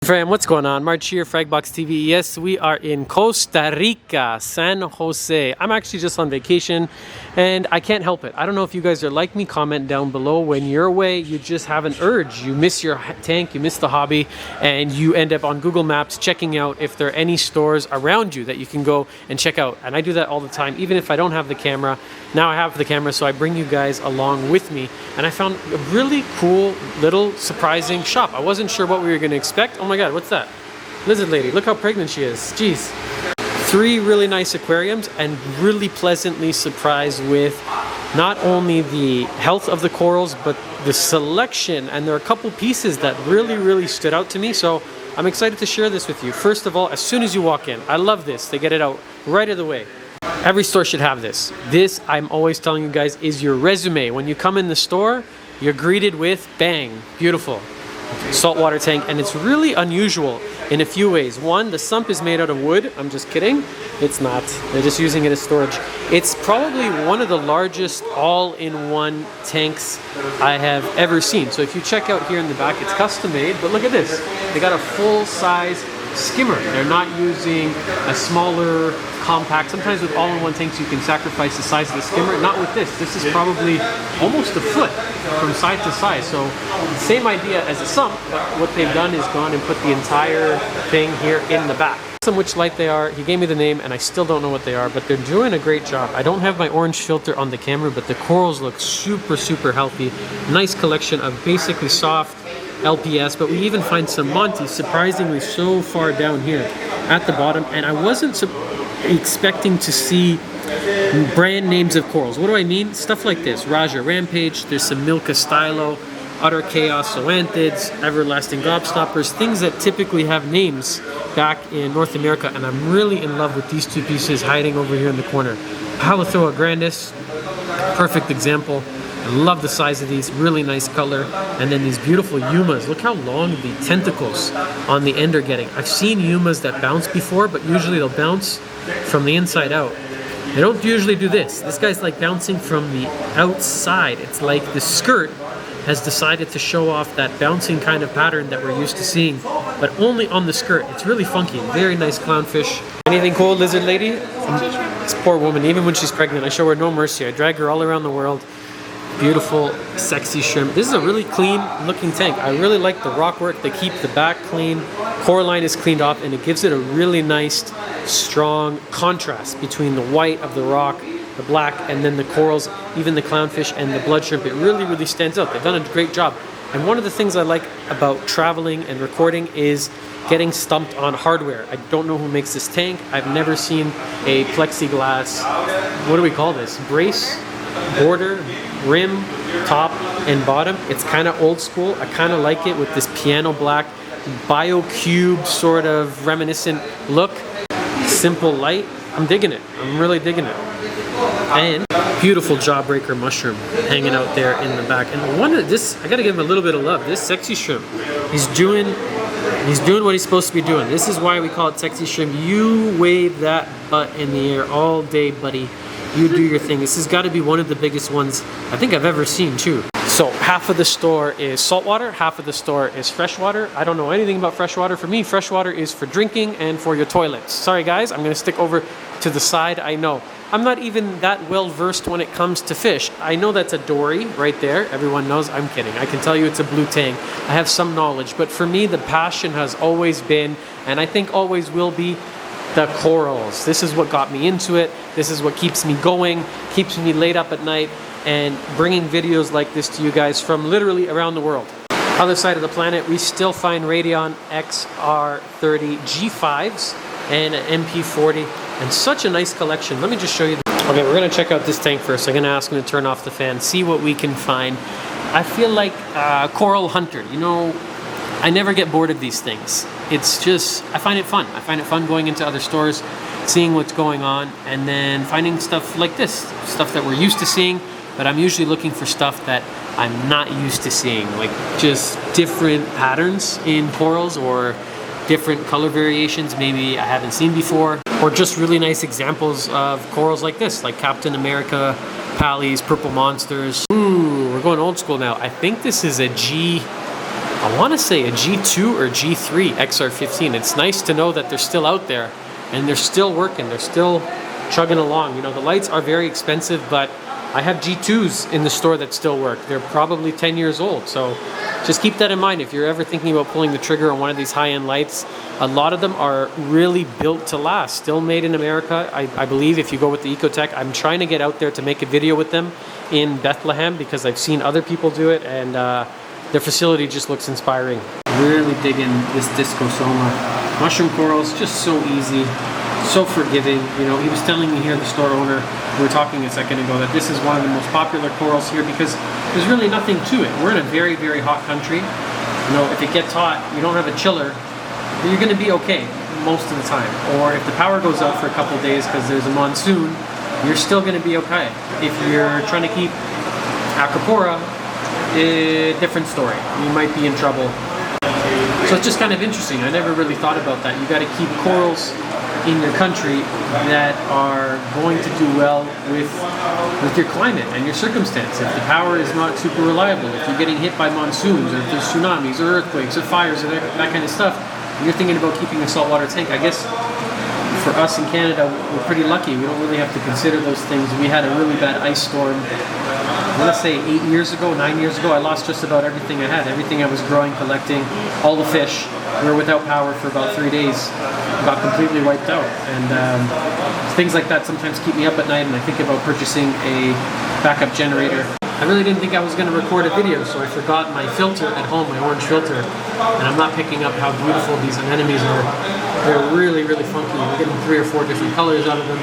Fam, what's going on? March here, Fragbox TV. Yes, we are in Costa Rica, San Jose. I'm actually just on vacation and I can't help it. I don't know if you guys are like me. Comment down below. When you're away, you just have an urge. You miss your tank, you miss the hobby, and you end up on Google Maps checking out if there are any stores around you that you can go and check out. And I do that all the time, even if I don't have the camera. Now I have the camera, so I bring you guys along with me. And I found a really cool, little, surprising shop. I wasn't sure what we were going to expect. Oh my God, what's that? Lizard lady, look how pregnant she is. Jeez. 3 really nice aquariums, and really pleasantly surprised with not only the health of the corals, but the selection. And there are a couple pieces that really stood out to me. So I'm excited to share this with you. First of all, as soon as you walk in, I love this. They get it out right of the way. Every store should have this. This, I'm always telling you guys, is your resume. When you come in the store, you're greeted with bang, beautiful saltwater tank. And it's really unusual in a few ways. One, the sump is made out of wood. I'm just kidding. It's not. They're just using it as storage. It's probably one of the largest all-in-one tanks I have ever seen. So if you check out here in the back, it's custom made, but look at this. They got a full-size skimmer. They're not using a smaller, compact. Sometimes with all-in-one tanks you can sacrifice the size of the skimmer. Not with this. This is probably almost a foot from side to side. So same idea as a sump, but what they've done is gone and put the entire thing here in the back. Which light they are. He gave me the name and I still don't know what they are, but they're doing a great job. I don't have my orange filter on the camera, but the corals look super healthy. Nice collection of basically soft LPS, but we even find some Monty, surprisingly so far down here at the bottom. And I wasn't expecting to see brand names of corals. What do I mean? Stuff like this. Raja Rampage, there's some Milka Stylo, Utter Chaos Zoanthids, Everlasting Gobstoppers, things that typically have names back in North America. And I'm really in love with these 2 pieces hiding over here in the corner. Halothoa grandis, perfect example. I love the size of these, really nice color. And then these beautiful Yumas. Look how long the tentacles on the end are getting. I've seen Yumas that bounce before, but usually they'll bounce from the inside out. They don't usually do this. This guy's like bouncing from the outside. It's like the skirt has decided to show off that bouncing kind of pattern that we're used to seeing, but only on the skirt. It's really funky. Very nice clownfish. Anything cool, lizard lady? This poor woman, even when she's pregnant, I show her no mercy. I drag her all around the world. Beautiful, sexy shrimp. This is a really clean looking tank. I really like the rock work. They keep the back clean. Coraline is cleaned off, and it gives it a really nice, strong contrast between the white of the rock, the black, and then the corals, even the clownfish and the blood shrimp. It really stands out. They've done a great job. And one of the things I like about traveling and recording is getting stumped on hardware. I don't know who makes this tank. I've never seen a plexiglass, what do we call this? Brace, border, rim, top, and bottom. It's kind of old school. I kind of like it with this piano black, BioCube sort of reminiscent look. Simple light. I'm digging it. I'm really digging it. And beautiful jawbreaker mushroom hanging out there in the back. And one of this, I gotta give him a little bit of love. This sexy shrimp, he's doing what he's supposed to be doing. This is why we call it sexy shrimp. You wave that butt in the air all day, buddy. You do your thing. This has got to be one of the biggest ones I think I've ever seen too. So half of the store is saltwater, half of the store is freshwater. I don't know anything about freshwater. For me, freshwater is for drinking and for your toilets. Sorry guys, I'm going to stick over to the side. I know. I'm not even that well versed when it comes to fish. I know that's a dory right there. Everyone knows. I'm kidding. I can tell you it's a blue tang. I have some knowledge. But for me, the passion has always been, and I think always will be, the corals. This is what got me into it. This is what keeps me going, keeps me laid up at night, and bringing videos like this to you guys from literally around the world. Other side of the planet, we still find Radion XR30 G5s and an MP40, and such a nice collection. Let me just show you. Okay, we're gonna check out this tank first. I'm gonna ask him to turn off the fan, see what we can find. I feel like a coral hunter. You know, I never get bored of these things. It's just, I find it fun. I find it fun going into other stores, seeing what's going on, and then finding stuff like this, stuff that we're used to seeing, but I'm usually looking for stuff that I'm not used to seeing, like just different patterns in corals or different color variations maybe I haven't seen before, or just really nice examples of corals like this, like Captain America, Pallies, Purple Monsters. Ooh, we're going old school now. I think this is a G I want to say a G2 or G3 XR15. It's nice to know that they're still out there and they're still working. They're still chugging along. You know, the lights are very expensive, but I have G2s in the store that still work. They're probably 10 years old, so just keep that in mind if you're ever thinking about pulling the trigger on one of these high-end lights. A lot of them are really built to last, still made in America. I believe if you go with the Ecotech, I'm trying to get out there to make a video with them in Bethlehem because I've seen other people do it, and their facility just looks inspiring. Really digging this Discosoma. Mushroom corals, just so easy, so forgiving. You know, he was telling me here, the store owner, we were talking a second ago, that this is one of the most popular corals here because there's really nothing to it. We're in a very, very hot country. You know, if it gets hot, you don't have a chiller, you're going to be okay most of the time. Or if the power goes out for a couple of days because there's a monsoon, you're still going to be okay. If you're trying to keep Acropora, different story. You might be in trouble. So it's just kind of interesting. I never really thought about that. You got to keep corals in your country that are going to do well with your climate and your circumstance. If the power is not super reliable, if you're getting hit by monsoons, or if there's tsunamis or earthquakes or fires or that kind of stuff, you're thinking about keeping a saltwater tank. I guess for us in Canada, we're pretty lucky. We don't really have to consider those things. We had a really bad ice storm. Let's say 8 years ago, 9 years ago, I lost just about everything I had. Everything I was growing, collecting, all the fish. We were without power for about 3 days. Got completely wiped out. And things like that sometimes keep me up at night, and I think about purchasing a backup generator. I really didn't think I was going to record a video, so I forgot my filter at home, my orange filter. And I'm not picking up how beautiful these anemones are. They're really, really funky. We're getting 3 or 4 different colors out of them.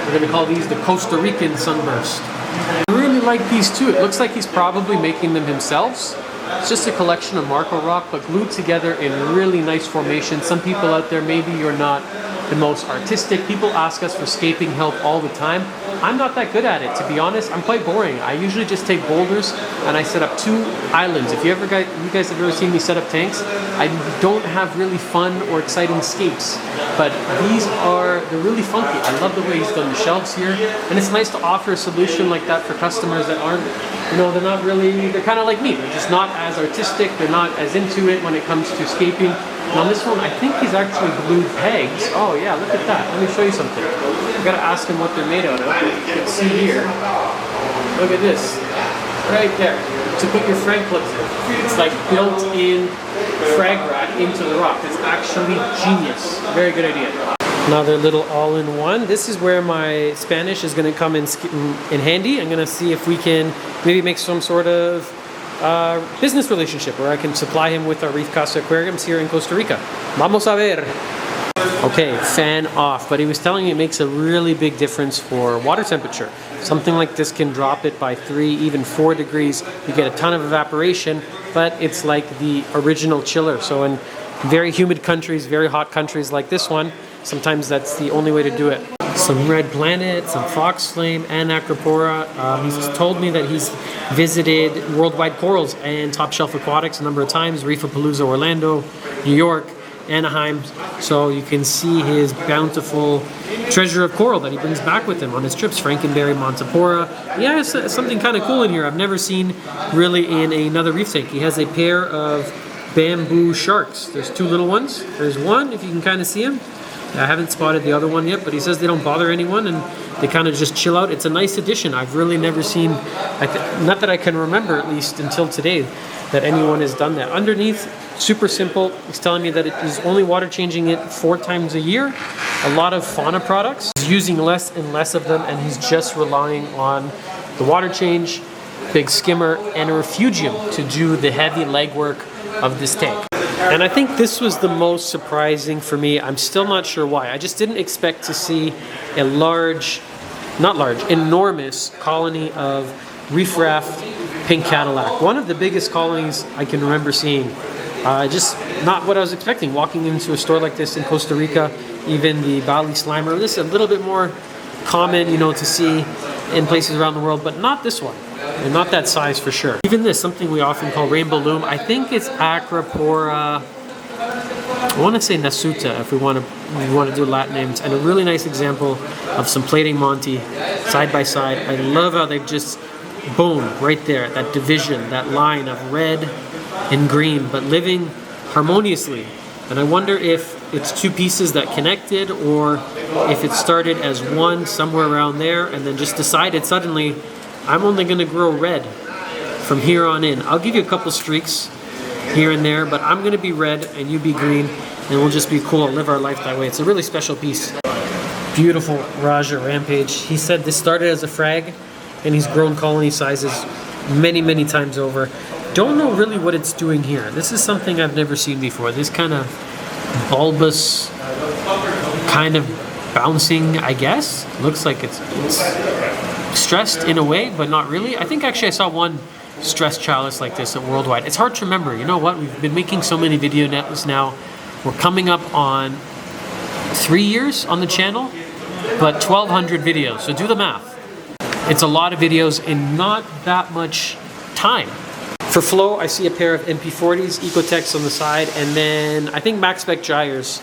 We're going to call these the Costa Rican sunburst. I really like these too. It looks like he's probably making them himself. It's just a collection of Marco rock, but glued together in really nice formation. Some people out there, maybe you're not the most artistic. People ask us for scaping help all the time. I'm not that good at it, to be honest. I'm quite boring. I usually just take boulders and I set up 2 islands. If you guys have ever seen me set up tanks, I don't have really fun or exciting scapes, but they're really funky. I love the way he's done the shelves here, and it's nice to offer a solution like that for customers that aren't, you know, they're kind of like me. They're just not as artistic. They're not as into it when it comes to scaping. And on this one, I think he's actually glued pegs. Oh yeah, look at that. Let me show you something. I've got to ask him what they're made out of. You can see here. Look at this. Right there. To put your frag clips in. It's like built-in frag rack into the rock. It's actually genius. Very good idea. Another little all-in-one. This is where my Spanish is going to come in handy. I'm going to see if we can maybe make some sort of business relationship where I can supply him with our Reef Costa aquariums here in Costa Rica. Vamos a ver. Okay, fan off, but he was telling me it makes a really big difference for water temperature. Something like this can drop it by 3, even 4 degrees. You get a ton of evaporation, but it's like the original chiller. So in very humid countries, very hot countries like this one, sometimes that's the only way to do it. Some red planet, some fox flame, and acropora. He's told me that he's visited Worldwide Corals and Top Shelf Aquatics a number of times, Reefapalooza Orlando, New York, Anaheim. So you can see his bountiful treasure of coral that he brings back with him on his trips, Frankenberry, Montipora. Yeah, it's something kind of cool in here I've never seen really in another reef tank. He has a pair of bamboo sharks. There's 2 little ones. There's one, if you can kind of see him. I haven't spotted the other one yet, but he says they don't bother anyone and they kind of just chill out. It's a nice addition. I've really never seen, not that I can remember at least until today, that anyone has done that. Underneath, super simple. He's telling me that he's only water changing it 4 times a year. A lot of fauna products. He's using less and less of them, and he's just relying on the water change, big skimmer, and a refugium to do the heavy legwork of this tank. And I think this was the most surprising for me. I'm still not sure why. I just didn't expect to see a enormous colony of reef raft pink Cadillac. One of the biggest colonies I can remember seeing. Just not what I was expecting. Walking into a store like this in Costa Rica, even the Bali Slimer, this is a little bit more common, you know, to see in places around the world, but not this one. And not that size for sure. Even this, something we often call rainbow loom. I think it's Acropora. I want to say Nasuta if we want to do Latin names. And a really nice example of some plating Monty side by side. I love how they've just, boom, right there. That division, that line of red and green, but living harmoniously. And I wonder if it's two pieces that connected, or if it started as one somewhere around there and then just decided suddenly, I'm only going to grow red from here on in. I'll give you a couple streaks here and there, but I'm going to be red and you be green, and we'll just be cool and live our life that way. It's a really special piece. Beautiful Raja Rampage. He said this started as a frag and he's grown colony sizes many, many times over. Don't know really what it's doing here. This is something I've never seen before. This kind of bulbous, kind of bouncing, I guess. Looks like it's stressed in a way, but not really. I think actually I saw one stressed chalice like this at Worldwide. It's hard to remember. You know what? We've been making so many videos now. We're coming up on 3 years on the channel, but 1,200 videos. So do the math. It's a lot of videos in not that much time. For flow, I see a pair of MP40s, Ecotechs on the side, and then I think Max Spec gyres.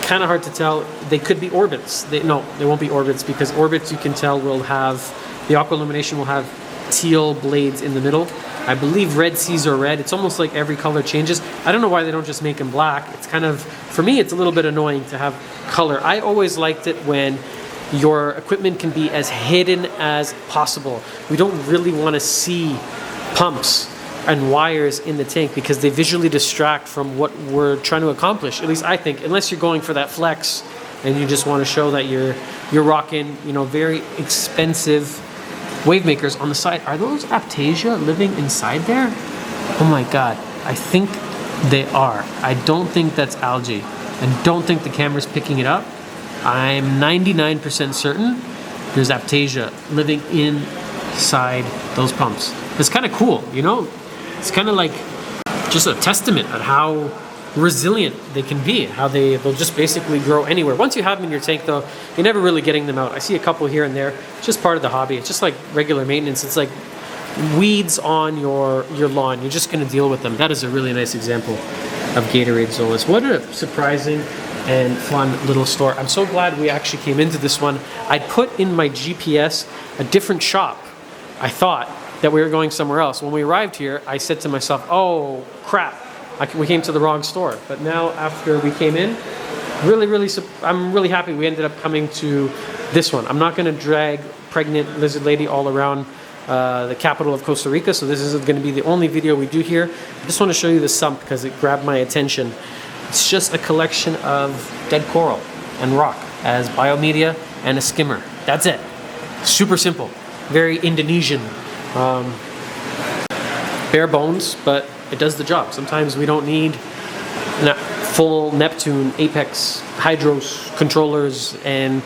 Kind of hard to tell. They could be orbits. No, they won't be orbits, because orbits, you can tell, will have, the aqua illumination will have teal blades in the middle. I believe red seas are red. It's almost like every color changes. I don't know why they don't just make them black. It's kind of, for me, it's a little bit annoying to have color. I always liked it when your equipment can be as hidden as possible. We don't really want to see pumps and wires in the tank because they visually distract from what we're trying to accomplish. At least I think, unless you're going for that flex and you just want to show that you're rocking, you know, very expensive wave makers on the side. Are those Aptasia living inside there? Oh my God, I think they are. I don't think that's algae. I don't think the camera's picking it up. I'm 99% certain there's Aptasia living inside those pumps. It's kind of cool, you know? It's kind of like just a testament at how resilient they can be, how they'll just basically grow anywhere. Once you have them in your tank though, you're never really getting them out. I see a couple here and there. It's just part of the hobby. It's just like regular maintenance. It's like weeds on your lawn. You're just going to deal with them. That is a really nice example of Gatorade Zolas. What a surprising and fun little store. I'm so glad we actually came into this one. I put in my GPS a different shop. I thought that we were going somewhere else. When we arrived here, I said to myself, oh crap, we came to the wrong store. But now after we came in, I'm really happy we ended up coming to this one. I'm not going to drag pregnant lizard lady all around the capital of Costa Rica, so this is going to be the only video we do here. I just want to show you the sump because it grabbed my attention. It's just a collection of dead coral and rock as biomedia and a skimmer. That's it. Super simple. Very Indonesian. Bare bones, but it does the job. Sometimes we don't need full Neptune, Apex, Hydros, controllers, and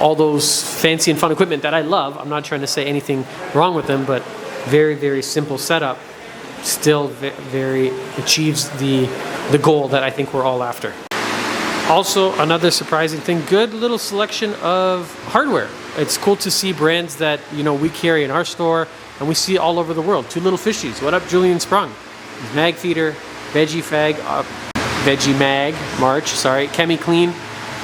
all those fancy and fun equipment that I love. I'm not trying to say anything wrong with them, but very, very simple setup still very achieves the goal that I think we're all after. Also, another surprising thing, good little selection of hardware. It's cool to see brands that, you know, we carry in our store and we see all over the world. Two little fishies. What up, Julian Sprung? Mag Feeder, Veggie Fag, Veggie Mag, March, sorry, Chemi Clean,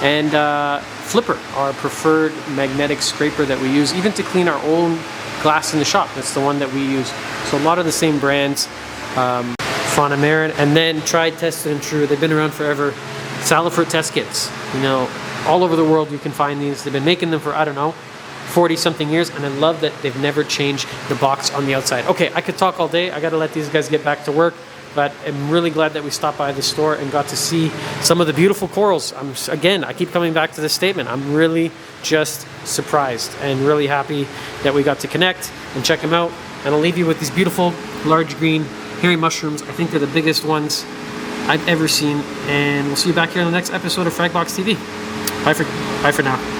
and Flipper, our preferred magnetic scraper that we use even to clean our own glass in the shop. That's the one that we use. So a lot of the same brands, Fauna Marin, and then tried, tested, and true. They've been around forever. Salifert test kits. You know, all over the world you can find these. They've been making them for, I don't know, 40-something years, and I love that they've never changed the box on the outside. Okay, I could talk all day. I got to let these guys get back to work, but I'm really glad that we stopped by the store and got to see some of the beautiful corals. Again, I keep coming back to this statement. I'm really just surprised and really happy that we got to connect and check them out. And I'll leave you with these beautiful large green hairy mushrooms. I think they're the biggest ones I've ever seen, and we'll see you back here on the next episode of Fragbox TV. Bye for now.